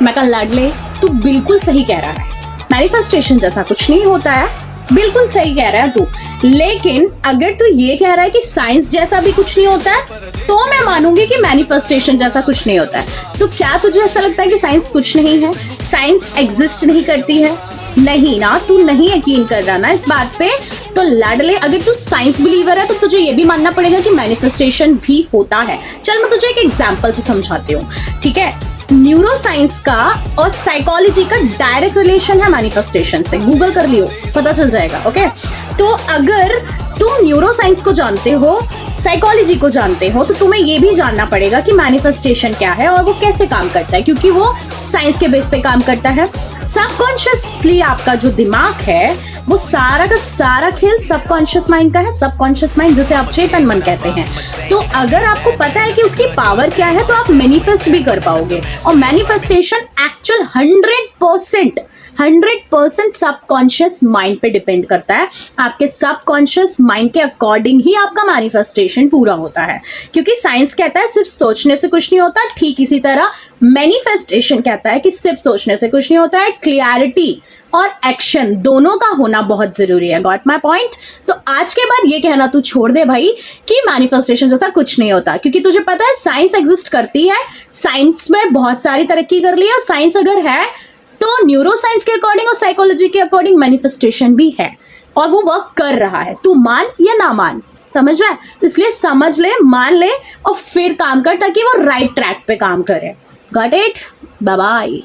मैं कहा लाडले तू बिल्कुल सही कह रहा है, मैनिफेस्टेशन जैसा कुछ नहीं होता है, बिल्कुल सही कह रहा है तू। लेकिन अगर तू ये कह रहा है कि साइंस जैसा भी कुछ नहीं होता है, तो मैं मानूंगी कि मैनिफेस्टेशन जैसा कुछ नहीं होता है। तो क्या तुझे ऐसा लगता है कि साइंस कुछ नहीं है, साइंस एग्जिस्ट नहीं करती है? नहीं ना, तू नहीं यकीन कर रहा ना इस बात पे। तो लाडले अगर तू साइंस बिलीवर है तो तुझे ये भी मानना पड़ेगा कि मैनिफेस्टेशन भी होता है। चल मैं तुझे एक एग्जांपल से समझाती हूँ, ठीक है। न्यूरो साइंस का और साइकोलॉजी का डायरेक्ट रिलेशन है मैनिफेस्टेशन से, गूगल कर लियो पता चल जाएगा, ओके। तो अगर तुम न्यूरो साइंस को जानते हो, साइकोलॉजी को जानते हो, तो तुम्हें ये भी जानना पड़ेगा कि मैनिफेस्टेशन क्या है और वो कैसे काम करता है, क्योंकि वो साइंस के बेस पे काम करता है। सबकॉन्शियसली आपका जो दिमाग है वो सारा का सारा खेल सबकॉन्शियस माइंड का है। सबकॉन्शियस माइंड जिसे आप चेतन मन कहते हैं। तो अगर आपको पता है कि उसकी पावर क्या है तो आप मैनिफेस्ट भी कर पाओगे। और मैनिफेस्टेशन एक्चुअल 100% सबकॉन्शियस माइंड पे डिपेंड करता है। आपके सबकॉन्शियस माइंड के अकॉर्डिंग ही आपका मैनिफेस्टेशन पूरा होता है, क्योंकि साइंस कहता है सिर्फ सोचने से कुछ नहीं होता, ठीक इसी तरह मैनिफेस्टेशन कहता है कि सिर्फ सोचने से कुछ नहीं होता है। क्लियरिटी और एक्शन दोनों का होना बहुत जरूरी है। Got my point? तो आज के बाद ये कहना तू छोड़ दे भाई कि मैनिफेस्टेशन जैसा कुछ नहीं होता, क्योंकि तुझे पता है साइंस एग्जिस्ट करती है, साइंस में बहुत सारी तरक्की कर ली है। और साइंस अगर है तो न्यूरो साइंस के अकॉर्डिंग और साइकोलॉजी के अकॉर्डिंग मैनिफेस्टेशन भी है और वो वर्क कर रहा है। तू मान या ना मान, समझ रहा है? तो इसलिए समझ ले, मान ले और फिर काम कर ताकि वो राइट ट्रैक पे काम करे। Got it? Bye bye.